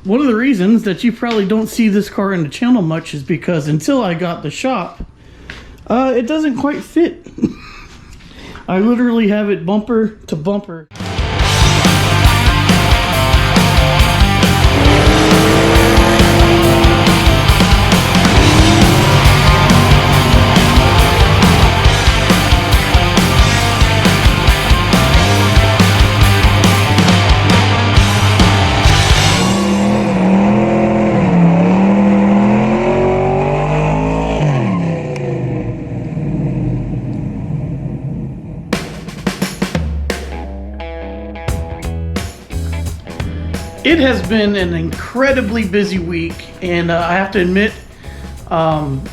One of the reasons that you probably don't see this car in the channel much is because until I got the shop, it doesn't quite fit. I literally have it bumper to bumper. It has been an incredibly busy week, and I have to admit,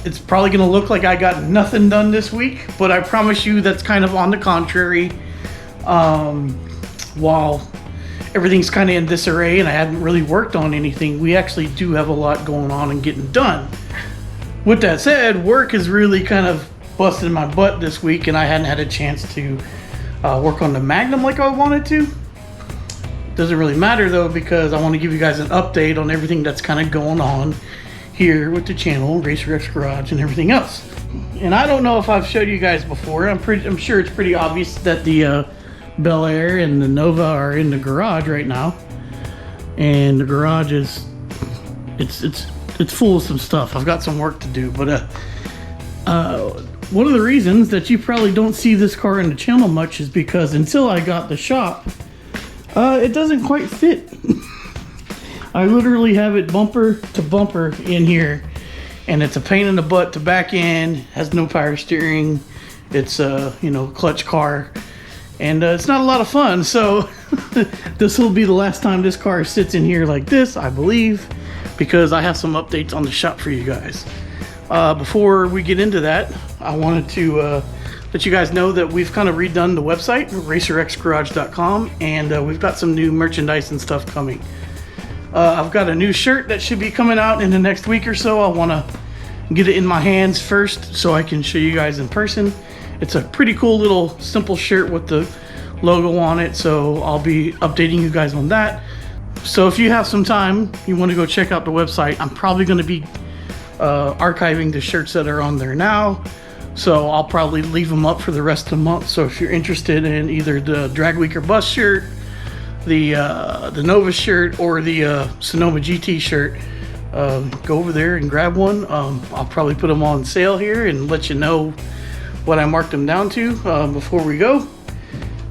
it's probably going to look like I got nothing done this week, but I promise you that's kind of on the contrary. While everything's kind of in disarray and I hadn't really worked on anything, we actually do have a lot going on and getting done. With that said, work is really kind of busting my butt this week, and I hadn't had a chance to work on the Magnum like I wanted to. Doesn't really matter though, because I want to give you guys an update on everything that's kind of going on here with the channel, Racer X Garage, and everything else. And I don't know if I've showed you guys before. I'm sure it's pretty obvious that the Bel Air and the Nova are in the garage right now, and the garage is it's full of some stuff. I've got some work to do, but one of the reasons that you probably don't see this car in the channel much is because until I got the shop, it doesn't quite fit. I literally have it bumper to bumper in here, and it's a pain in the butt to back in. Has no power steering. It's clutch car, and it's not a lot of fun. So this will be the last time this car sits in here like this, I believe, because I have some updates on the shop for you guys. Before we get into that, I wanted to let you guys know that we've kind of redone the website, racerxgarage.com, and we've got some new merchandise and stuff coming. I've got a new shirt that should be coming out in the next week or so. I want to get it in my hands first so I can show you guys in person. It's a pretty cool little simple shirt with the logo on it, so I'll be updating you guys on that. So if you have some time, you want to go check out the website, I'm probably going to be archiving the shirts that are on there now. So I'll probably leave them up for the rest of the month. So if you're interested in either the Drag Week or Bus shirt, the Nova shirt, or the Sonoma GT shirt, go over there and grab one. I'll probably put them on sale here and let you know what I marked them down to before we go.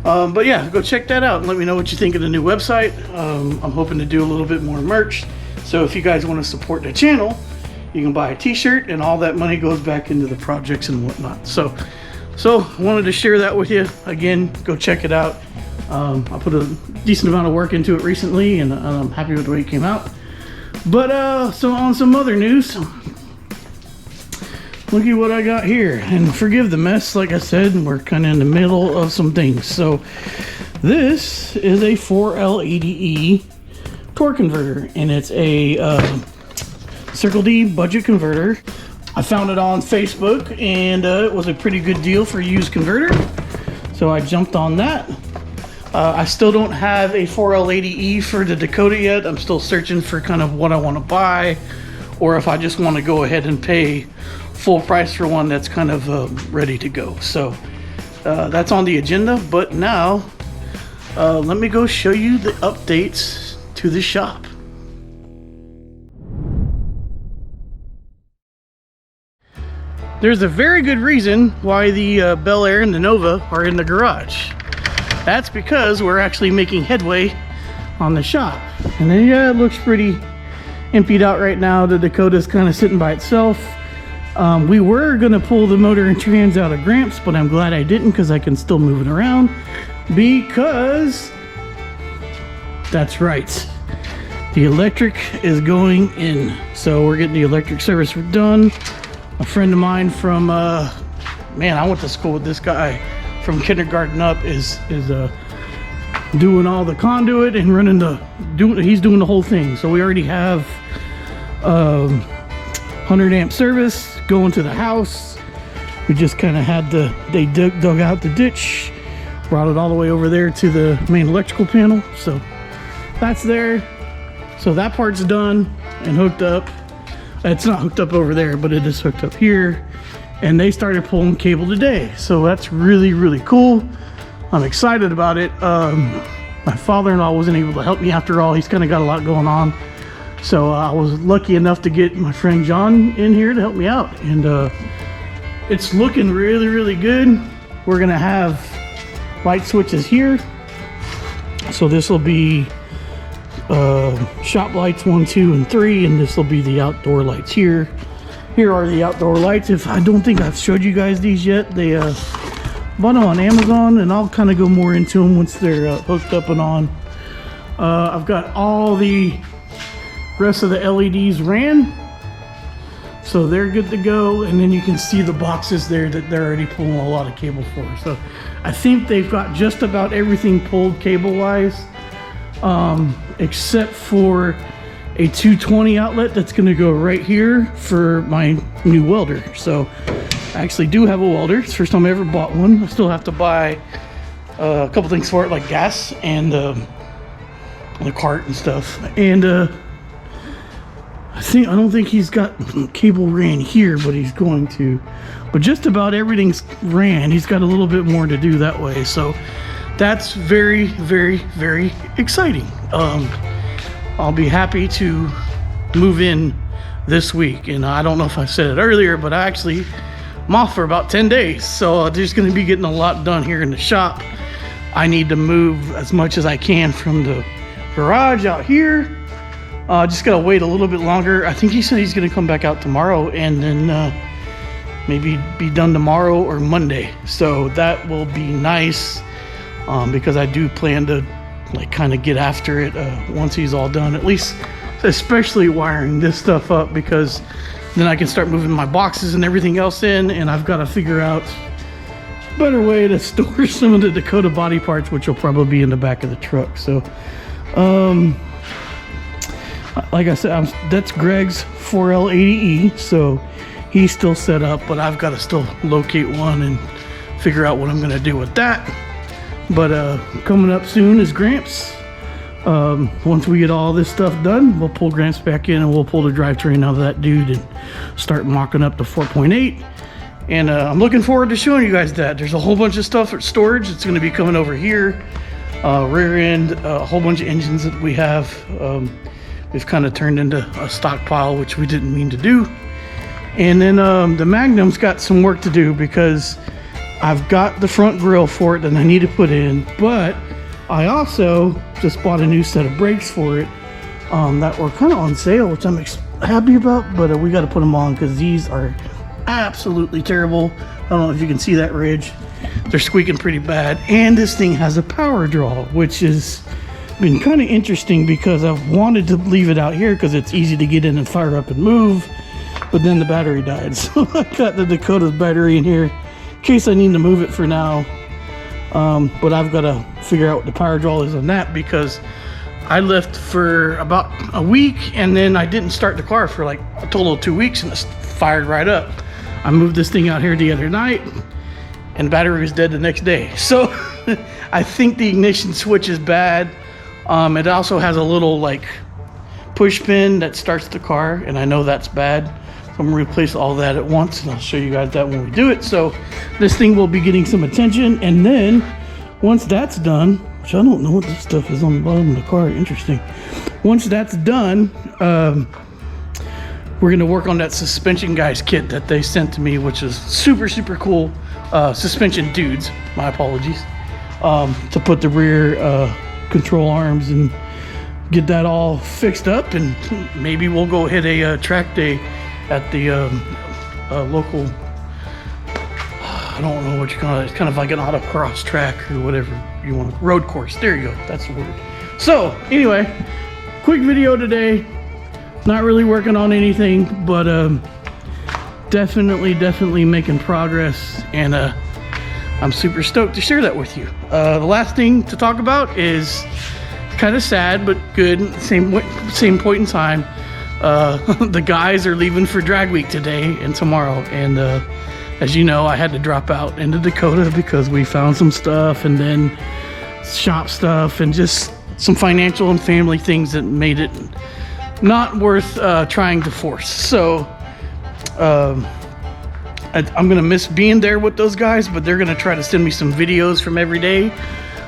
But yeah, go check that out and let me know what you think of the new website. I'm hoping to do a little bit more merch. So if you guys want to support the channel, you can buy a t-shirt, and all that money goes back into the projects and whatnot. So I wanted to share that with you. Again, go check it out. I put a decent amount of work into it recently, and I'm happy with the way it came out. But so on some other news, look at what I got here. And forgive the mess, like I said, we're kind of in the middle of some things. So this is a 4L80E torque converter, and it's a Circle D budget converter. I found it on Facebook, and it was a pretty good deal for a used converter, so I jumped on that. I still don't have a 4L80E for the Dakota yet. I'm still searching for kind of what I want to buy, or if I just want to go ahead and pay full price for one that's kind of ready to go. So that's on the agenda. But now let me go show you the updates to the shop. There's a very good reason why the Bel Air and the Nova are in the garage. That's because we're actually making headway on the shop. And then, yeah, it looks pretty emptied out right now. The Dakota's kind of sitting by itself. We were gonna pull the motor and trans out of Gramps, but I'm glad I didn't, because I can still move it around. Because that's right, the electric is going in. So we're getting the electric service done. A friend of mine from man, I went to school with this guy from kindergarten up, is doing all the conduit and he's doing the whole thing. So we already have 100 amp service going to the house. We just kind of had they dug out the ditch, brought it all the way over there to the main electrical panel. So that's there. So that part's done and hooked up. It's not hooked up over there, but it is hooked up here. And they started pulling cable today. So that's really, really cool. I'm excited about it. My father-in-law wasn't able to help me after all. He's kind of got a lot going on. So I was lucky enough to get my friend John in here to help me out. And it's looking really, really good. We're gonna have light switches here. So this will be shop lights 1, 2, and 3, and this will be the outdoor lights here. Here are the outdoor lights. If I don't think I've showed you guys these yet, they bought them on Amazon, and I'll kind of go more into them once they're hooked up and on. I've got all the rest of the LEDs ran, so they're good to go. And then you can see the boxes there that they're already pulling a lot of cable for. So I think they've got just about everything pulled cable wise, except for a 220 outlet that's going to go right here for my new welder. So I actually do have a welder. It's the first time I ever bought one. I still have to buy a couple things for it, like gas and the cart and stuff. And I don't think he's got cable ran here, but he's going to. But just about everything's ran. He's got a little bit more to do that way. So that's very, very, very exciting. I'll be happy to move in this week. And I don't know if I said it earlier, but I'm off for about 10 days. So there's going to be getting a lot done here in the shop. I need to move as much as I can from the garage out here. Just gotta wait a little bit longer. I think he said he's gonna come back out tomorrow and then maybe be done tomorrow or Monday. So that will be nice, because I do plan to like kind of get after it once he's all done, at least, especially wiring this stuff up, because then I can start moving my boxes and everything else in, and I've got to figure out a better way to store some of the Dakota body parts, which will probably be in the back of the truck. So like I said, that's Greg's 4L80E, so he's still set up, but I've got to still locate one and figure out what I'm going to do with that. But coming up soon is Gramps. Once we get all this stuff done, we'll pull Gramps back in and we'll pull the drivetrain out of that dude and start mocking up the 4.8. And I'm looking forward to showing you guys that. There's a whole bunch of stuff for storage that's going to be coming over here. Rear end, a whole bunch of engines that we have. We've kind of turned into a stockpile, which we didn't mean to do. And then the Magnum's got some work to do, because I've got the front grille for it that I need to put in, but I also just bought a new set of brakes for it that were kind of on sale, which I'm happy about, but we got to put them on because these are absolutely terrible. I don't know if you can see that ridge. They're squeaking pretty bad. And this thing has a power draw, which has been kind of interesting because I've wanted to leave it out here because it's easy to get in and fire up and move, but then the battery died. So I got the Dakota's battery in here in case I need to move it for now. But I've got to figure out what the power draw is on that, because I left for about a week and then I didn't start the car for like a total of 2 weeks, and it's fired right up. I moved this thing out here the other night and the battery was dead the next day. So I think the ignition switch is bad. It also has a little like push pin that starts the car, and I know that's bad. So I'm gonna replace all that at once, and I'll show you guys that when we do it. So this thing will be getting some attention, and then once that's done, which I don't know what this stuff is on the bottom of the car, interesting. Once that's done, we're gonna work on that suspension guys kit that they sent to me, which is super, super cool. Suspension dudes, my apologies, to put the rear control arms and get that all fixed up, and maybe we'll go hit a track day at the local, I don't know what you call it, it's kind of like an autocross track or whatever you want, road course, there you go, that's the word. So anyway, quick video today, not really working on anything, but definitely making progress, and I'm super stoked to share that with you. The last thing to talk about is kind of sad but good, same point in time. The guys are leaving for drag week today and tomorrow, and as you know, I had to drop out into Dakota because we found some stuff and then shop stuff and just some financial and family things that made it not worth trying to force. So I'm gonna miss being there with those guys, but they're gonna try to send me some videos from every day.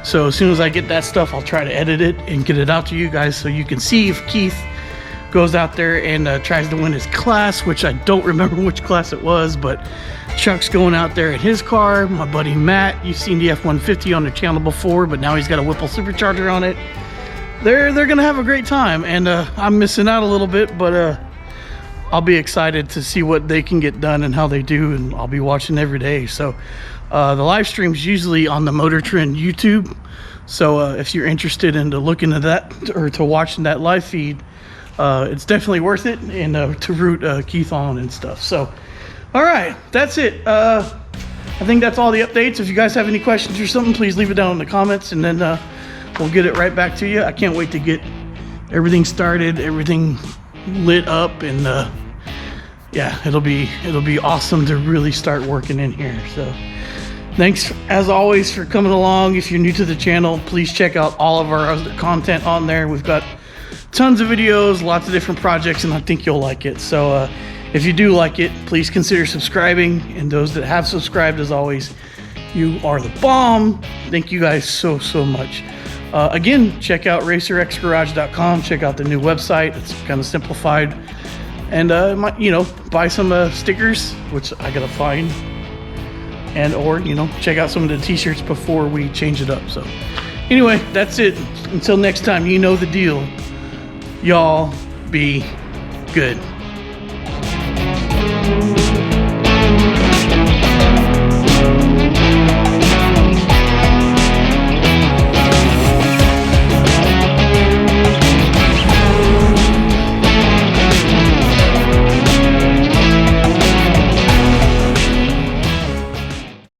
So as soon as I get that stuff, I'll try to edit it and get it out to you guys so you can see if Keith goes out there and tries to win his class, which I don't remember which class it was, but Chuck's going out there in his car. My buddy Matt, you've seen the F-150 on the channel before, but now he's got a Whipple supercharger on it. They're gonna have a great time, and I'm missing out a little bit, but I'll be excited to see what they can get done and how they do, and I'll be watching every day. So the live stream's usually on the Motor Trend YouTube, so if you're interested in looking at that or to watching that live feed, it's definitely worth it, and to root Keith on and stuff. So all right, that's it. I think that's all the updates. If you guys have any questions or something, please leave it down in the comments, and then we'll get it right back to you. I can't wait to get everything started, everything lit up, and yeah, it'll be awesome to really start working in here. So thanks as always for coming along. If you're new to the channel, please check out all of our other content on there. We've got tons of videos, lots of different projects, and I think you'll like it. So if you do like it, please consider subscribing, and those that have subscribed, as always, you are the bomb. Thank you guys so much. Again, check out racerxgarage.com. Check out the new website. It's kind of simplified, and you know, buy some stickers, which I gotta find, and or you know, check out some of the t-shirts before we change it up. So anyway, that's it. Until next time, you know the deal. Y'all be good.